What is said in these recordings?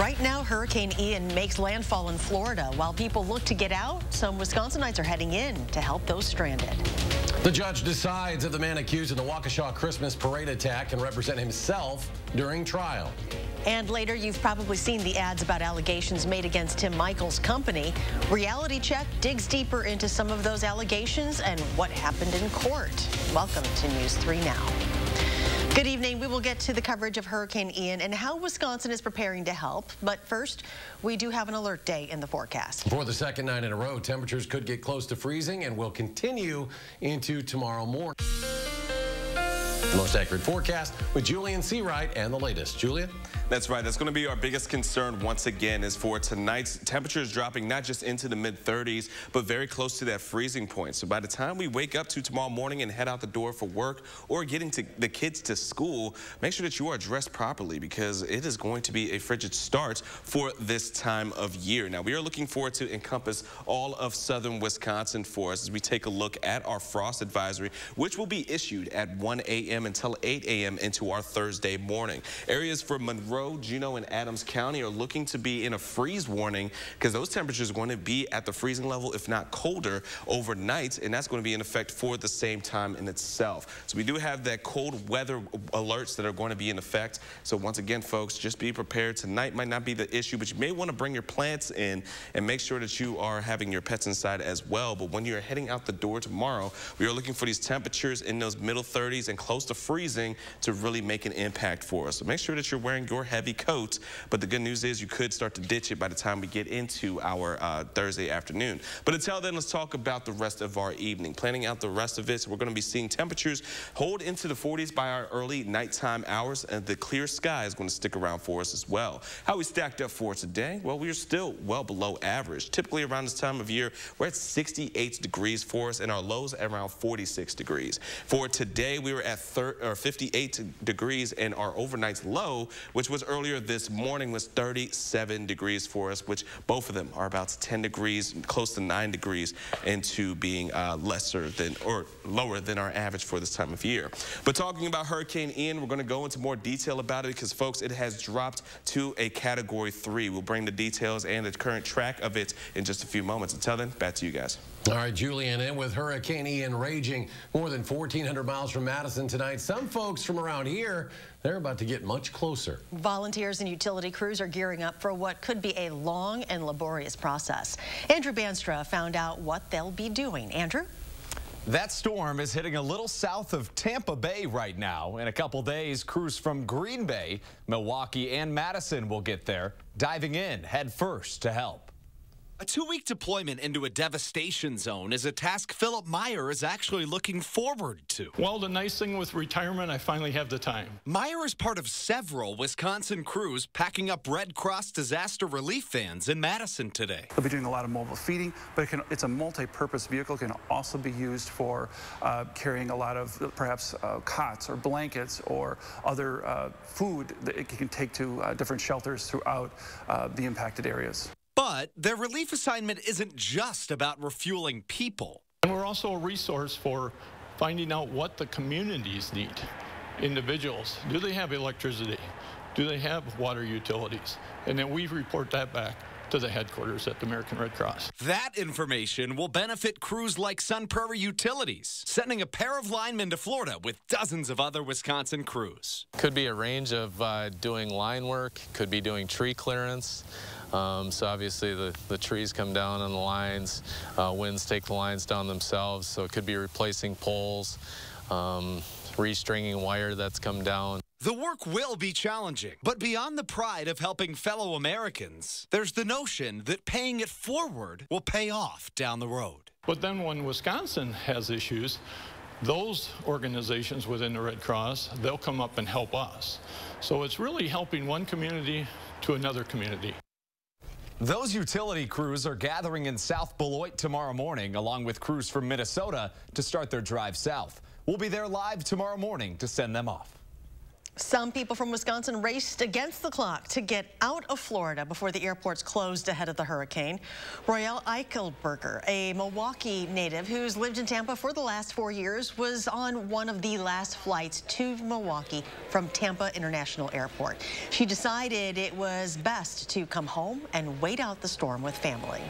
Right now, Hurricane Ian makes landfall in Florida. While people look to get out, some Wisconsinites are heading in to help those stranded. The judge decides if the man accused of the Waukesha Christmas parade attack can represent himself during trial. And later, you've probably seen the ads about allegations made against Tim Michael's company. Reality Check digs deeper into some of those allegations and what happened in court. Welcome to News 3 Now. Good evening. We will get to the coverage of Hurricane Ian and how Wisconsin is preparing to help. But first, we do have an alert day in the forecast. For the second night in a row, temperatures could get close to freezing and will continue into tomorrow morning. The most accurate forecast with Julian Seawright and the latest. Julian? That's right. That's going to be our biggest concern once again is for tonight's temperatures dropping not just into the mid-30s, but very close to that freezing point. So by the time we wake up to tomorrow morning and head out the door for work or getting to the kids to school, make sure that you are dressed properly because it is going to be a frigid start for this time of year. Now, we are looking forward to encompass all of southern Wisconsin for us as we take a look at our frost advisory, which will be issued at 1 a.m. until 8 a.m. into our Thursday morning. Areas for Monroe, Juneau, and Adams County are looking to be in a freeze warning because those temperatures are going to be at the freezing level, if not colder, overnight, and that's going to be in effect for the same time in itself. So we do have that cold weather alerts that are going to be in effect. So once again, folks, just be prepared. Tonight might not be the issue, but you may want to bring your plants in and make sure that you are having your pets inside as well. But when you're heading out the door tomorrow, we are looking for these temperatures in those middle 30s and close to freezing to really make an impact for us. So make sure that you're wearing your heavy coat, but the good news is you could start to ditch it by the time we get into our Thursday afternoon. But until then, let's talk about the rest of our evening. Planning out the rest of it, so we're going to be seeing temperatures hold into the 40s by our early nighttime hours, and the clear sky is going to stick around for us as well. How we stacked up for today? Well, we are still well below average. Typically around this time of year, we're at 68 degrees for us, and our lows at around 46 degrees. For today, we were at 58 degrees, and our overnight low, which was earlier this morning, was 37 degrees for us, which both of them are about 10 degrees, close to 9 degrees into being lesser than or lower than our average for this time of year. But talking about Hurricane Ian, we're going to go into more detail about it because, folks, it has dropped to a Category 3. We'll bring the details and the current track of it in just a few moments. Until then, back to you guys. All right, Julian, and with Hurricane Ian raging more than 1,400 miles from Madison tonight, some folks from around here, they're about to get much closer. Volunteers and utility crews are gearing up for what could be a long and laborious process. Andrew Banstra found out what they'll be doing. Andrew? That storm is hitting a little south of Tampa Bay right now. In a couple days, crews from Green Bay, Milwaukee, and Madison will get there, diving in head first to help. A 2-week deployment into a devastation zone is a task Philip Meyer is actually looking forward to. Well, the nice thing with retirement, I finally have the time. Meyer is part of several Wisconsin crews packing up Red Cross disaster relief vans in Madison today. They'll be doing a lot of mobile feeding, but it's a multi-purpose vehicle. It can also be used for carrying a lot of perhaps cots or blankets or other food that it can take to different shelters throughout the impacted areas. But their relief assignment isn't just about refueling people. And we're also a resource for finding out what the communities need. Individuals, do they have electricity? Do they have water utilities? And then we report that back to the headquarters at the American Red Cross. That information will benefit crews like Sun Prairie Utilities, sending a pair of linemen to Florida with dozens of other Wisconsin crews. Could be a range of doing line work, could be doing tree clearance. So obviously the trees come down on the lines, winds take the lines down themselves, so it could be replacing poles, restringing wire that's come down. The work will be challenging, but beyond the pride of helping fellow Americans, there's the notion that paying it forward will pay off down the road. But then when Wisconsin has issues, those organizations within the Red Cross, they'll come up and help us. So it's really helping one community to another community. Those utility crews are gathering in South Beloit tomorrow morning, along with crews from Minnesota, to start their drive south. We'll be there live tomorrow morning to send them off. Some people from Wisconsin raced against the clock to get out of Florida before the airports closed ahead of the hurricane. Royale Eichelberger, a Milwaukee native who's lived in Tampa for the last 4 years, was on one of the last flights to Milwaukee from Tampa International Airport. She decided it was best to come home and wait out the storm with family.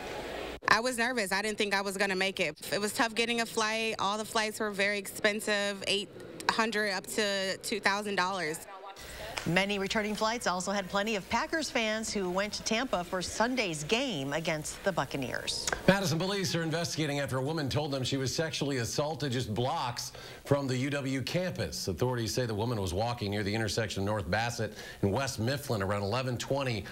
I was nervous. I didn't think I was going to make it. It was tough getting a flight. All the flights were very expensive, $800 up to $2,000. Many returning flights also had plenty of Packers fans who went to Tampa for Sunday's game against the Buccaneers. Madison police are investigating after a woman told them she was sexually assaulted just blocks from the UW campus. Authorities say the woman was walking near the intersection of North Bassett and West Mifflin around 11:20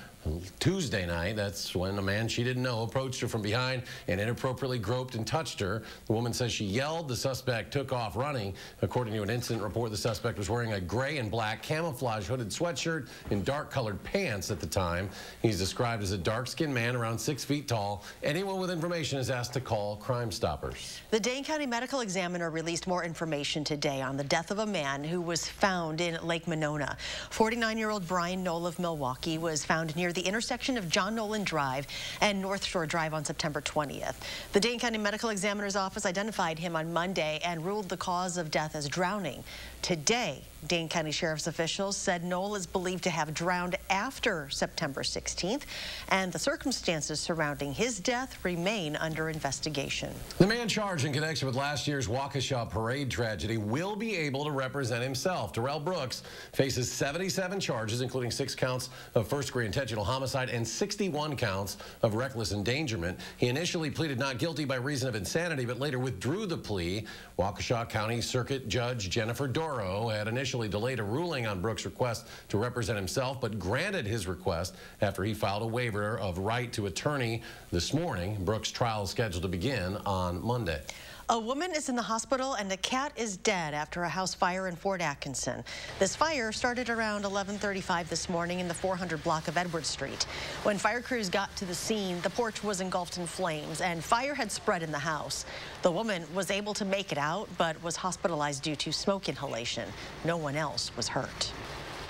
Tuesday night. That's when a man she didn't know approached her from behind and inappropriately groped and touched her. The woman says she yelled. The suspect took off running. According to an incident report, the suspect was wearing a gray and black camouflage hooded sweatshirt and dark-colored pants at the time. He's described as a dark-skinned man around 6 feet tall. Anyone with information is asked to call Crime Stoppers. The Dane County Medical Examiner released more information today on the death of a man who was found in Lake Monona. 49-year-old Brian Knoll of Milwaukee was found near the intersection of John Nolan Drive and North Shore Drive on September 20th. The Dane County Medical Examiner's office identified him on Monday and ruled the cause of death as drowning. Today, Dane County Sheriff's officials said Knoll is believed to have drowned after September 16th, and the circumstances surrounding his death remain under investigation. The man charged in connection with last year's Waukesha parade tragedy will be able to represent himself. Darrell Brooks faces 77 charges, including 6 counts of first-degree intentional homicide and 61 counts of reckless endangerment. He initially pleaded not guilty by reason of insanity, but later withdrew the plea. Waukesha County Circuit Judge Jennifer Doro had initially delayed a ruling on Brooks' request to represent himself, but granted his request after he filed a waiver of right to attorney this morning. Brooks' trial is scheduled to begin on Monday. A woman is in the hospital and a cat is dead after a house fire in Fort Atkinson. This fire started around 11:35 this morning in the 400 block of Edward Street. When fire crews got to the scene, the porch was engulfed in flames and fire had spread in the house. The woman was able to make it out, but was hospitalized due to smoke inhalation. No one else was hurt.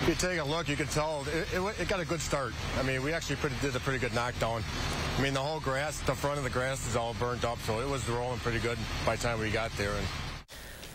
If you take a look, you can tell it got a good start. I mean, we actually did a pretty good knockdown. I mean, the whole grass, the front of the grass is all burnt up, so it was rolling pretty good by the time we got there.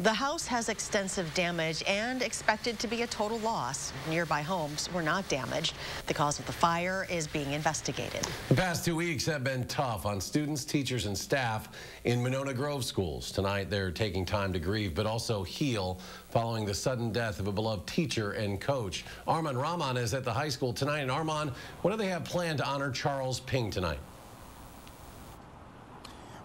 The house has extensive damage and expected to be a total loss. Nearby homes were not damaged. The cause of the fire is being investigated. The past 2 weeks have been tough on students, teachers, and staff in Monona Grove schools. Tonight, they're taking time to grieve, but also heal following the sudden death of a beloved teacher and coach. Armand Rahman is at the high school tonight. And Armand, what do they have planned to honor Charles Ping tonight?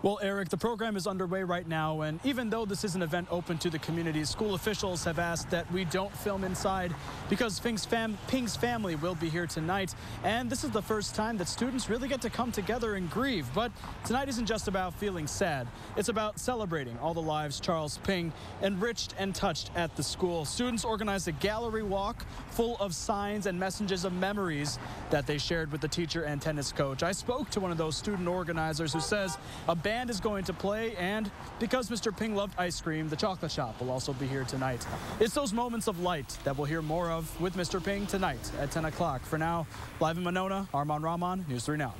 Well, Eric, the program is underway right now, and even though this is an event open to the community, school officials have asked that we don't film inside because Ping's family will be here tonight, and this is the first time that students really get to come together and grieve. But tonight isn't just about feeling sad. It's about celebrating all the lives Charles Ping enriched and touched at the school. Students organized a gallery walk full of signs and messages of memories that they shared with the teacher and tennis coach. I spoke to one of those student organizers who says a band is going to play, and because Mr. Ping loved ice cream, the chocolate shop will also be here tonight. It's those moments of light that we'll hear more of with Mr. Ping tonight at 10 o'clock. For now, live in Monona, Armand Rahman, News 3 Now.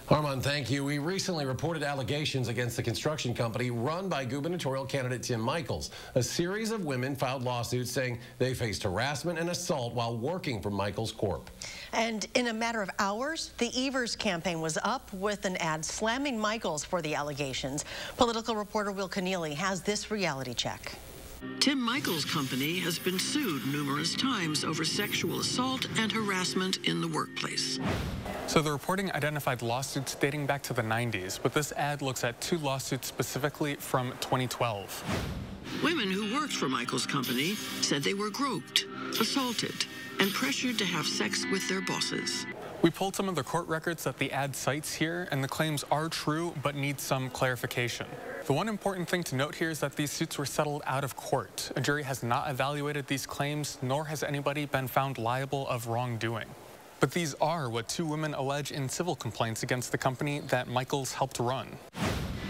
Armand, thank you. We recently reported allegations against the construction company run by gubernatorial candidate Tim Michels. A series of women filed lawsuits saying they faced harassment and assault while working for Michels Corp. And in a matter of hours, the Evers campaign was up with an ad slamming Michels for the allegations. Political reporter Will Keneally has this reality check. Tim Michels' company has been sued numerous times over sexual assault and harassment in the workplace. So the reporting identified lawsuits dating back to the 90s, but this ad looks at 2 lawsuits specifically from 2012. Women who worked for Michels' company said they were groped, assaulted, and pressured to have sex with their bosses. We pulled some of the court records that the ad cites here, and the claims are true but need some clarification. The one important thing to note here is that these suits were settled out of court. A jury has not evaluated these claims, nor has anybody been found liable of wrongdoing. But these are what 2 women allege in civil complaints against the company that Michels helped run.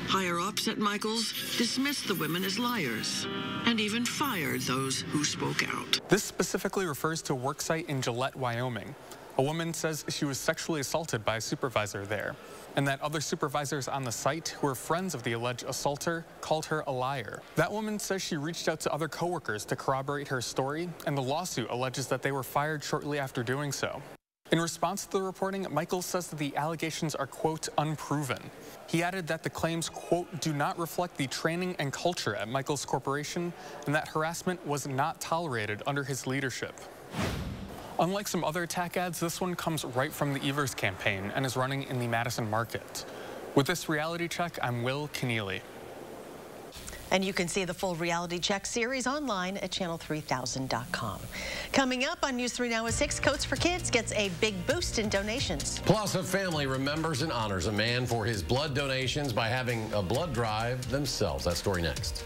Higher-ups at Michaels dismissed the women as liars and even fired those who spoke out. This specifically refers to a work site in Gillette, Wyoming. A woman says she was sexually assaulted by a supervisor there, and that other supervisors on the site who were friends of the alleged assaulter called her a liar. That woman says she reached out to other coworkers to corroborate her story, and the lawsuit alleges that they were fired shortly after doing so. In response to the reporting, Michaels says that the allegations are, quote, unproven. He added that the claims, quote, do not reflect the training and culture at Michaels Corporation, and that harassment was not tolerated under his leadership. Unlike some other attack ads, this one comes right from the Evers campaign and is running in the Madison market. With this reality check, I'm Will Keneally. And you can see the full Reality Check series online at channel3000.com. Coming up on News 3 Now at 6, Coats for Kids gets a big boost in donations. Plus, a family remembers and honors a man for his blood donations by having a blood drive themselves. That story next.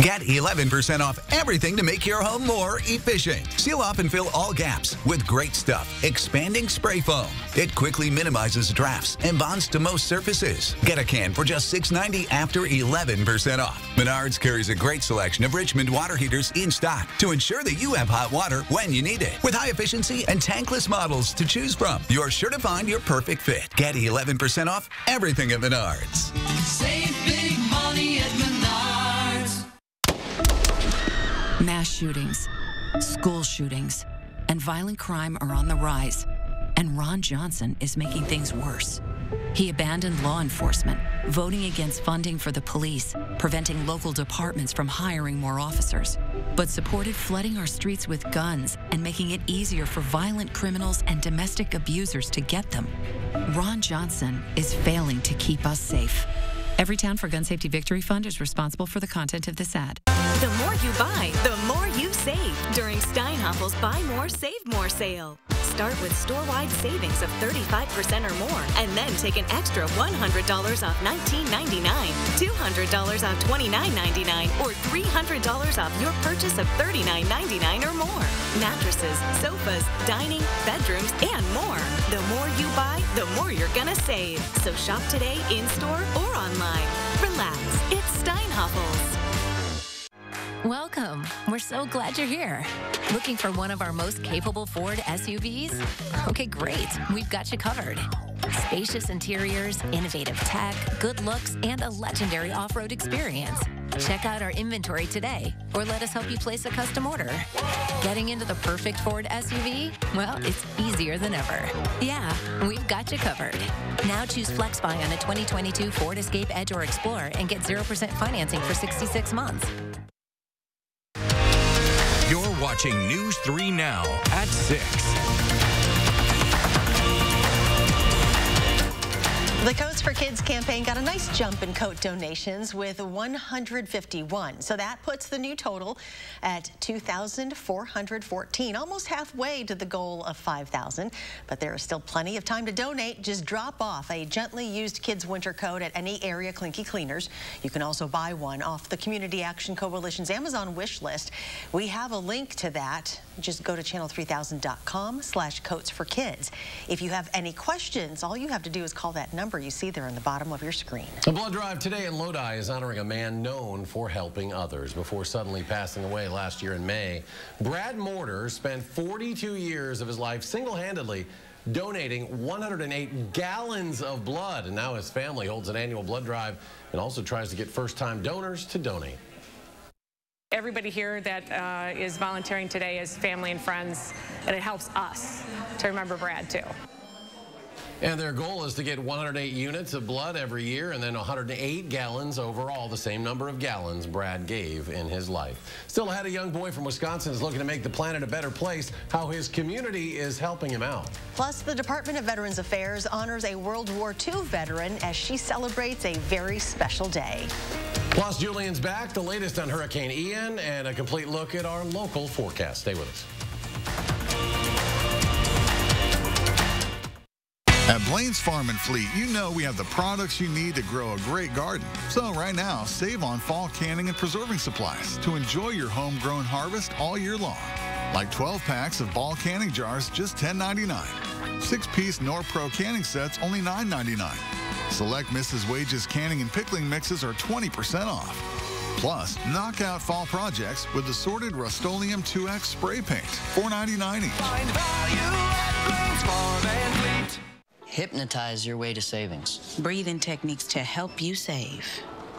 Get 11% off everything to make your home more efficient. Seal off and fill all gaps with Great Stuff expanding spray foam. It quickly minimizes drafts and bonds to most surfaces. Get a can for just $6.90 after 11% off. Menards carries a great selection of Richmond water heaters in stock to ensure that you have hot water when you need it. With high efficiency and tankless models to choose from, you're sure to find your perfect fit. Get 11% off everything at Menards. Save big money at Menards. Mass shootings, school shootings, and violent crime are on the rise, and Ron Johnson is making things worse. He abandoned law enforcement, voting against funding for the police, preventing local departments from hiring more officers, but supported flooding our streets with guns and making it easier for violent criminals and domestic abusers to get them. Ron Johnson is failing to keep us safe. Every Town for Gun Safety Victory Fund is responsible for the content of this ad. The more you buy, the more you save during Steinhoffel's Buy More, Save More sale. Start with store-wide savings of 35% or more, and then take an extra $100 off $19.99, $200 off $29.99, or $300 off your purchase of $39.99 or more. Mattresses, sofas, dining, bedrooms, and more. The more you buy, the more you're gonna save. So shop today in-store or online. Relax, it's Steinhoffel's. Welcome. We're so glad you're here. Looking for one of our most capable Ford SUVs? Okay, great. We've got you covered. Spacious interiors, innovative tech, good looks, and a legendary off-road experience. Check out our inventory today, or let us help you place a custom order. Getting into the perfect Ford SUV? Well, it's easier than ever. Yeah, we've got you covered. Now choose FlexBuy on a 2022 Ford Escape, Edge, or Explorer and get 0% financing for 66 months. You're watching News 3 Now at 6. The Coats for Kids campaign got a nice jump in coat donations with 151. So that puts the new total at 2,414, almost halfway to the goal of 5,000. But there is still plenty of time to donate. Just drop off a gently used kids winter coat at any area Clinky Cleaners. You can also buy one off the Community Action Coalition's Amazon wish list. We have a link to that. Just go to channel3000.com/coatsforkids. If you have any questions, all you have to do is call that number you see there on the bottom of your screen. A blood drive today in Lodi is honoring a man known for helping others before suddenly passing away last year in May. Brad Mortar spent 42 years of his life single-handedly donating 108 gallons of blood, and now his family holds an annual blood drive and also tries to get first-time donors to donate. Everybody here that is volunteering today is family and friends, and it helps us to remember Brad, too. And their goal is to get 108 units of blood every year and then 108 gallons overall, the same number of gallons Brad gave in his life. Still ahead, a young boy from Wisconsin is looking to make the planet a better place, how his community is helping him out. Plus, the Department of Veterans Affairs honors a World War II veteran as she celebrates a very special day. Plus, Julian's back, the latest on Hurricane Ian, and a complete look at our local forecast. Stay with us. At Blaine's Farm and Fleet, you know we have the products you need to grow a great garden. So right now, save on fall canning and preserving supplies to enjoy your homegrown harvest all year long. Like 12 packs of ball canning jars, just $10.99. 6-piece Norpro canning sets, only $9.99. Select Mrs. Wage's canning and pickling mixes are 20% off. Plus, knock out fall projects with assorted Rust-Oleum 2X spray paint, $4.99 each. Find value at Green's Farm and Fleet. Hypnotize your way to savings. Breathing techniques to help you save.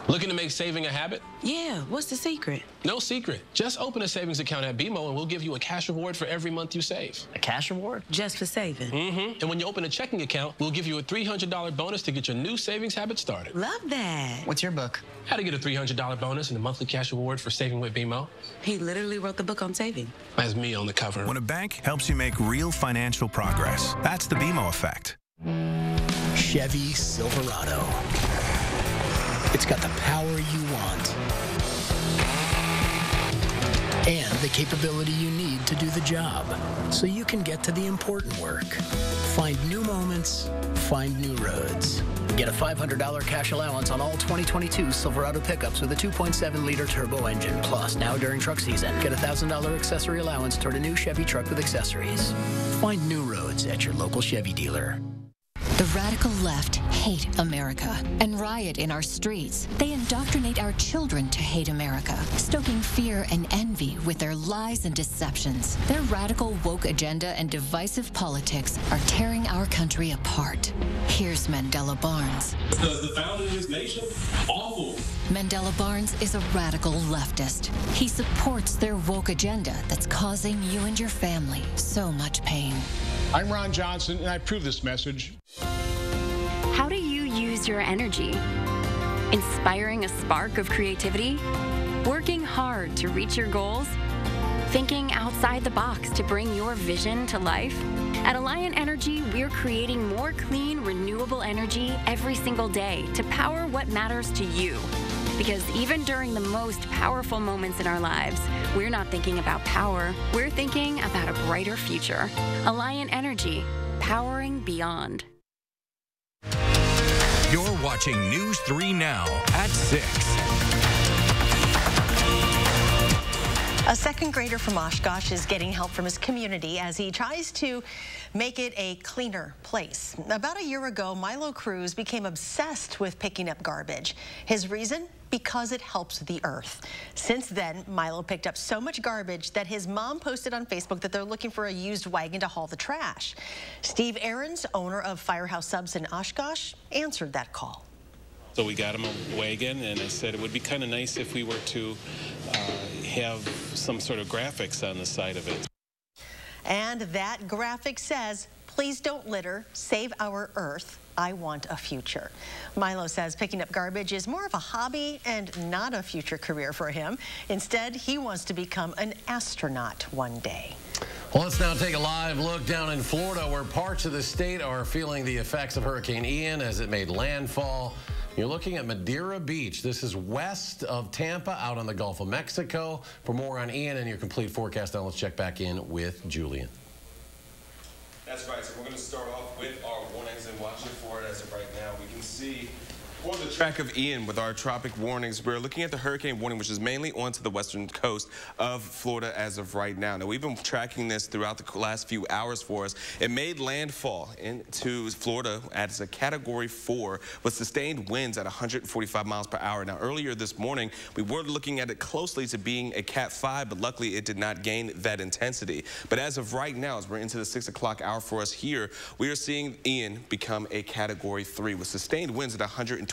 Looking to make saving a habit? Yeah, what's the secret? No secret. Just open a savings account at BMO and we'll give you a cash reward for every month you save. A cash reward? Just for saving? Mm-hmm. And when you open a checking account, we'll give you a $300 bonus to get your new savings habit started. Love that. What's your book? How to get a $300 bonus and a monthly cash reward for saving with BMO. He literally wrote the book on saving. That's me on the cover. When a bank helps you make real financial progress, that's the BMO effect. Chevy Silverado. It's got the power you want and the capability you need to do the job so you can get to the important work. Find new moments, find new roads. Get a $500 cash allowance on all 2022 Silverado pickups with a 2.7-liter turbo engine. Plus, now during truck season, get a $1,000 accessory allowance toward a new Chevy truck with accessories. Find new roads at your local Chevy dealer. The radical left hate America and riot in our streets. They indoctrinate our children to hate America, stoking fear and envy with their lies and deceptions. Their radical woke agenda and divisive politics are tearing our country apart. Here's Mandela Barnes. Because the founder of this nation, awful. Mandela Barnes is a radical leftist. He supports their woke agenda that's causing you and your family so much pain. I'm Ron Johnson, and I approve this message. How do you use your energy? Inspiring a spark of creativity? Working hard to reach your goals? Thinking outside the box to bring your vision to life? At Alliant Energy, we're creating more clean, renewable energy every single day to power what matters to you. Because even during the most powerful moments in our lives, we're not thinking about power, we're thinking about a brighter future. Alliant Energy, powering beyond. You're watching News 3 Now at 6. A second grader from Oshkosh is getting help from his community as he tries to make it a cleaner place. About a year ago, Milo Cruz became obsessed with picking up garbage. His reason? Because it helps the earth. Since then, Milo picked up so much garbage that his mom posted on Facebook that they're looking for a used wagon to haul the trash. Steve Aarons, owner of Firehouse Subs in Oshkosh, answered that call. So we got him a wagon, and I said it would be kind of nice if we were to have some sort of graphics on the side of it. And that graphic says, "Please don't litter, save our earth. I want a future." Milo says picking up garbage is more of a hobby and not a future career for him. Instead, he wants to become an astronaut one day. Well, let's now take a live look down in Florida, where parts of the state are feeling the effects of Hurricane Ian as it made landfall. You're looking at Madeira Beach. This is west of Tampa, out on the Gulf of Mexico. For more on Ian and your complete forecast, now let's check back in with Julian. That's right. So we're going to start off with our warnings and watching for it as of right now. We can see for the track of Ian with our tropic warnings, we're looking at the hurricane warning, which is mainly onto the western coast of Florida as of right now. Now, we've been tracking this throughout the last few hours for us. It made landfall into Florida as a Category 4 with sustained winds at 145 miles per hour. Now, earlier this morning, we were looking at it closely to being a Cat 5, but luckily it did not gain that intensity. But as of right now, as we're into the 6 o'clock hour for us here, we are seeing Ian become a Category 3 with sustained winds at 125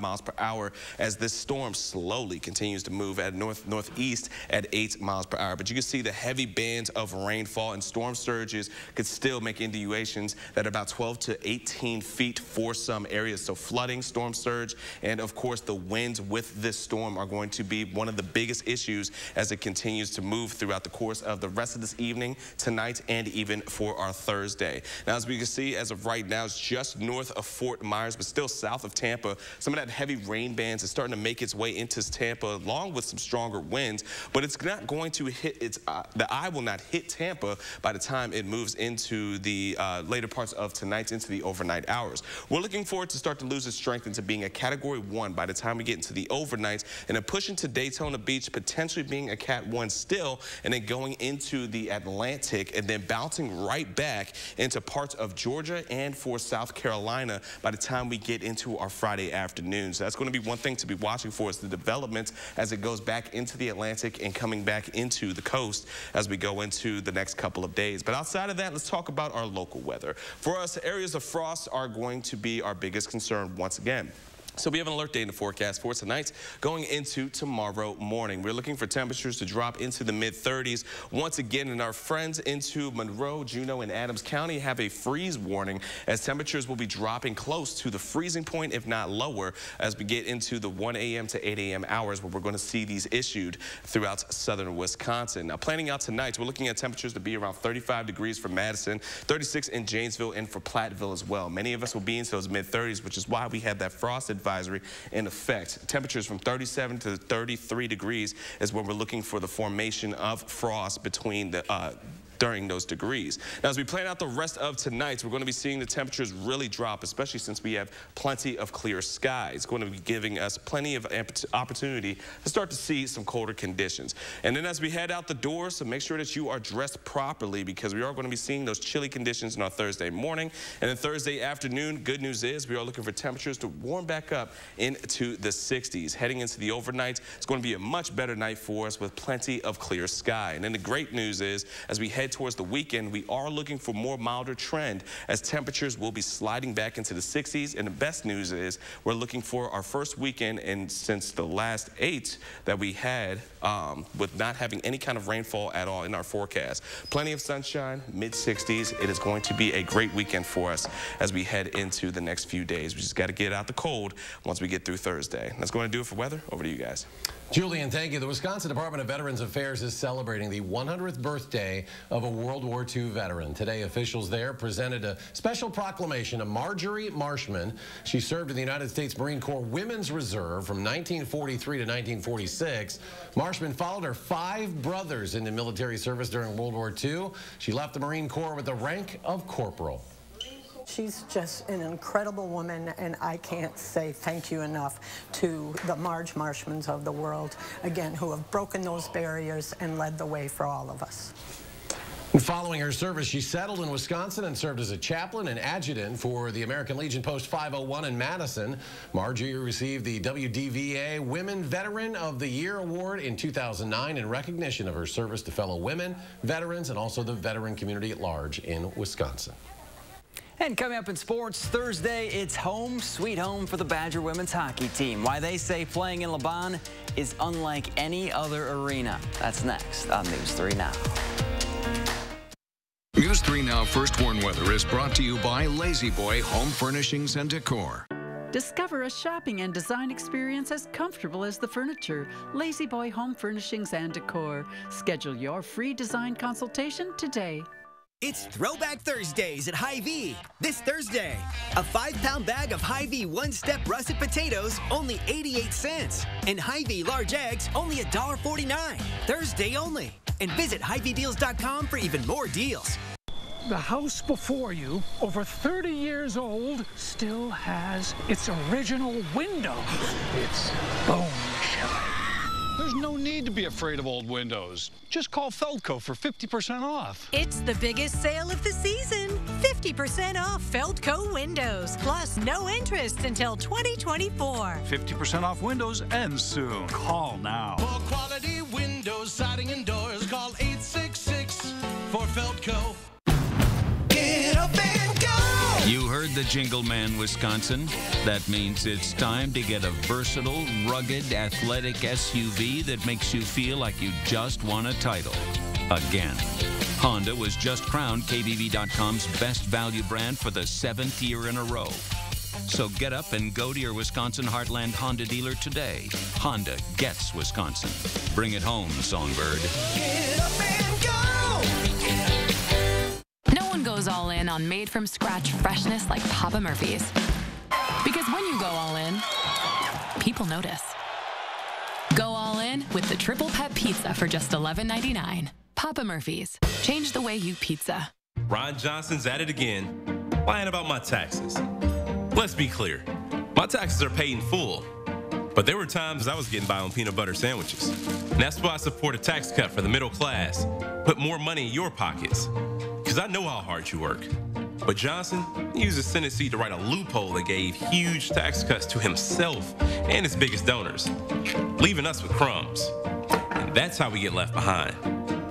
miles per hour as this storm slowly continues to move at northeast at 8 miles per hour. But you can see the heavy bands of rainfall and storm surges could still make indications that about 12 to 18 feet for some areas. So flooding, storm surge, and of course the winds with this storm are going to be one of the biggest issues as it continues to move throughout the course of the rest of this evening, tonight, and even for our Thursday. Now, as we can see, as of right now, it's just north of Fort Myers, but still south of Tampa, Some of that heavy rain bands is starting to make its way into Tampa, along with some stronger winds, but it's not going to hit the eye will not hit Tampa by the time it moves into the later parts of tonight, into the overnight hours. We're looking for it to start to lose its strength into being a Category 1 by the time we get into the overnights, and then push into Daytona Beach, potentially being a Cat 1 still, and then going into the Atlantic, and then bouncing right back into parts of Georgia and for South Carolina by the time we get into our Friday afternoon. So that's going to be one thing to be watching for, is the developments as it goes back into the Atlantic and coming back into the coast as we go into the next couple of days. But outside of that, let's talk about our local weather. For us, areas of frost are going to be our biggest concern once again. So we have an alert day in the forecast for tonight going into tomorrow morning. We're looking for temperatures to drop into the mid-30s once again, and our friends into Monroe, Juneau, and Adams County have a freeze warning, as temperatures will be dropping close to the freezing point, if not lower, as we get into the 1 a.m. to 8 a.m. hours, where we're going to see these issued throughout southern Wisconsin. Now, planning out tonight, we're looking at temperatures to be around 35 degrees for Madison, 36 in Janesville, and for Platteville as well. Many of us will be into those mid-30s, which is why we had that frost advisory in effect. Temperatures from 37 to 33 degrees is when we're looking for the formation of frost between the during those degrees. Now, as we plan out the rest of tonight, we're going to be seeing the temperatures really drop, especially since we have plenty of clear skies. It's going to be giving us plenty of opportunity to start to see some colder conditions. And then as we head out the door, so make sure that you are dressed properly, because we are going to be seeing those chilly conditions on our Thursday morning. And then Thursday afternoon, good news is we are looking for temperatures to warm back up into the 60s. Heading into the overnight, it's going to be a much better night for us with plenty of clear sky. And then the great news is, as we head towards the weekend, we are looking for more milder trend, as temperatures will be sliding back into the 60s. And the best news is we're looking for our first weekend and since the last 8 that we had with not having any kind of rainfall at all in our forecast. Plenty of sunshine, mid-60s. It is going to be a great weekend for us as we head into the next few days. We just got to get out the cold once we get through Thursday. That's going to do it for weather. Over to you guys. Julian, thank you. The Wisconsin Department of Veterans Affairs is celebrating the 100th birthday of a World War II veteran. Today, officials there presented a special proclamation to Marjorie Marshman. She served in the United States Marine Corps Women's Reserve from 1943 to 1946. Marshman followed her 5 brothers into military service during World War II. She left the Marine Corps with the rank of corporal. She's just an incredible woman, and I can't say thank you enough to the Marshmans of the world, again, who have broken those barriers and led the way for all of us. Following her service, she settled in Wisconsin and served as a chaplain and adjutant for the American Legion Post 501 in Madison. Marjorie received the WDVA Women Veteran of the Year Award in 2009 in recognition of her service to fellow women, veterans, and also the veteran community at large in Wisconsin. And coming up in sports, Thursday, it's home sweet home for the Badger women's hockey team. Why they say playing in Laban is unlike any other arena. That's next on News 3 Now. News 3 Now First Warn Weather is brought to you by Lazy Boy Home Furnishings and Decor. Discover a shopping and design experience as comfortable as the furniture. Lazy Boy Home Furnishings and Decor. Schedule your free design consultation today. It's Throwback Thursdays at Hy-Vee. This Thursday, a 5-pound bag of Hy-Vee one-step russet potatoes, only 88 cents. And Hy-Vee large eggs, only $1.49. Thursday only. And visit HyVeeDeals.com for even more deals. The house before you, over 30 years old, still has its original window. It's bone chilling. There's no need to be afraid of old windows. Just call Feldco for 50% off. It's the biggest sale of the season. 50% off Feldco windows, plus no interest until 2024. 50% off windows ends soon. Call now. For quality windows, siding, and doors, call 866 for Feldco. Get up and go! You heard the jingle man, Wisconsin. That means it's time to get a versatile, rugged, athletic SUV that makes you feel like you just won a title. Again. Honda was just crowned KBB.com's best value brand for the 7th year in a row. So get up and go to your Wisconsin Heartland Honda dealer today. Honda gets Wisconsin. Bring it home, Songbird. Get up and go! No one goes all in on made-from-scratch freshness like Papa Murphy's. Because when you go all in, people notice. Go all in with the Triple Pet Pizza for just $11.99. Papa Murphy's. Change the way you pizza. Ron Johnson's at it again, lying about my taxes. Let's be clear. My taxes are paid in full. But there were times I was getting by on peanut butter sandwiches. And that's why I support a tax cut for the middle class. Put more money in your pockets. Because I know how hard you work. But Johnson used his Senate seat to write a loophole that gave huge tax cuts to himself and his biggest donors, leaving us with crumbs. And that's how we get left behind.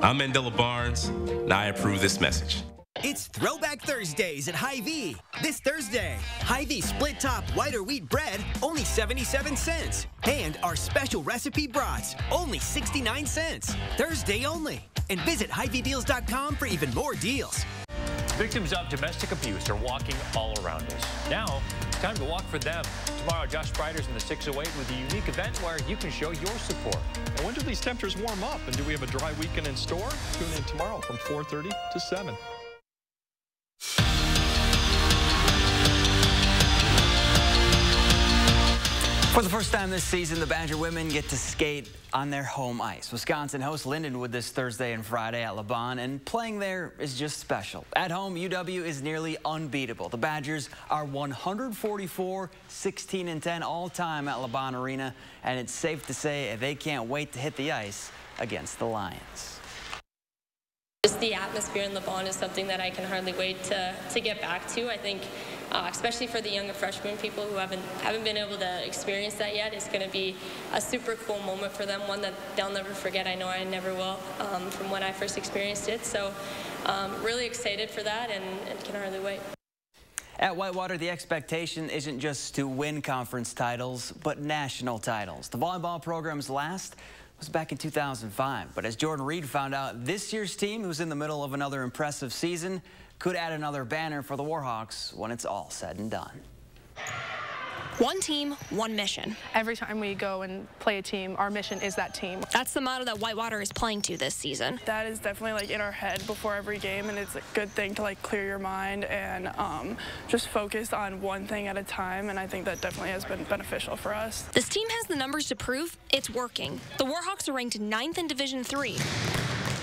I'm Mandela Barnes, and I approve this message. It's Throwback Thursdays at Hy-Vee. This Thursday, Hy-Vee split top whiter wheat bread, only 77 cents. And our special recipe brats, only 69 cents. Thursday only. And visit HyVeeDeals.com for even more deals. Victims of domestic abuse are walking all around us. Now, it's time to walk for them. Tomorrow, Josh Briders in the 608 with a unique event where you can show your support. And when do these temperatures warm up? And do we have a dry weekend in store? Tune in tomorrow from 4:30 to 7. For the first time this season, the Badger women get to skate on their home ice. Wisconsin hosts Lindenwood this Thursday and Friday at LeBon, and playing there is just special. At home, UW is nearly unbeatable. The Badgers are 144-16-10 all-time at LeBon Arena, and it's safe to say they can't wait to hit the ice against the Lions. Just the atmosphere in LeBon is something that I can hardly wait to get back to. I think, especially for the younger freshmen, people who haven't been able to experience that yet, it's going to be a super cool moment for them, one that they'll never forget. I know I never will, from when I first experienced it. So really excited for that and can hardly wait. At Whitewater, the expectation isn't just to win conference titles, but national titles. The volleyball program's last was back in 2005. But as Jordan Reed found out, this year's team, who's in the middle of another impressive season, could add another banner for the Warhawks when it's all said and done. One team, one mission. Every time we go and play a team, our mission is that team. That's the motto that Whitewater is playing to this season. That is definitely like in our head before every game, and it's a good thing to like clear your mind and just focus on one thing at a time, and I think that definitely has been beneficial for us. This team has the numbers to prove it's working. The Warhawks are ranked 9th in Division III.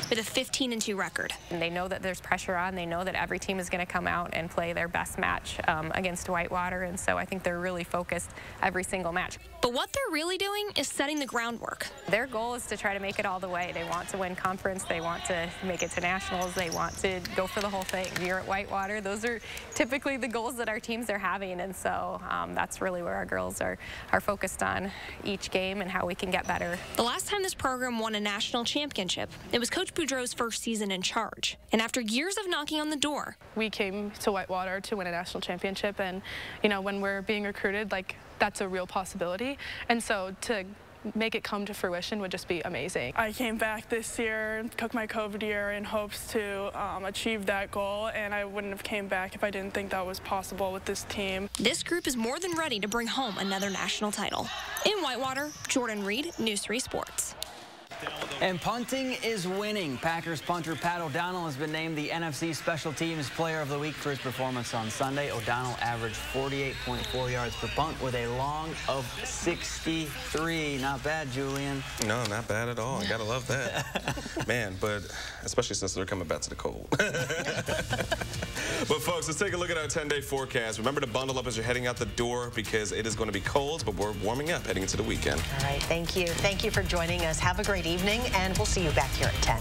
With a 15-2 record. And they know that there's pressure on. They know that every team is going to come out and play their best match against Whitewater, and so I think they're really focused every single match. But what they're really doing is setting the groundwork. Their goal is to try to make it all the way. They want to win conference. They want to make it to nationals. They want to go for the whole thing. Here at Whitewater, those are typically the goals that our teams are having, and so that's really where our girls are focused on each game and how we can get better. The last time this program won a national championship, it was Coach Boudreau's first season in charge. And after years of knocking on the door, we came to Whitewater to win a national championship, and you know, when we're being recruited, like, that's a real possibility. And so to make it come to fruition would just be amazing. I came back this year, took my COVID year in hopes to achieve that goal, and I wouldn't have came back if I didn't think that was possible with this team. This group is more than ready to bring home another national title. In Whitewater, Jordan Reed, News 3 Sports. And punting is winning. Packers punter Pat O'Donnell has been named the NFC Special Teams Player of the Week for his performance on Sunday. O'Donnell averaged 48.4 yards per punt with a long of 63. Not bad, Julian. No, not bad at all. I gotta love that. Man, but especially since they're coming back to the cold. But folks, let's take a look at our 10-day forecast. Remember to bundle up as you're heading out the door because it is going to be cold, but we're warming up heading into the weekend. All right, thank you. Thank you for joining us. Have a great evening, and we'll see you back here at 10.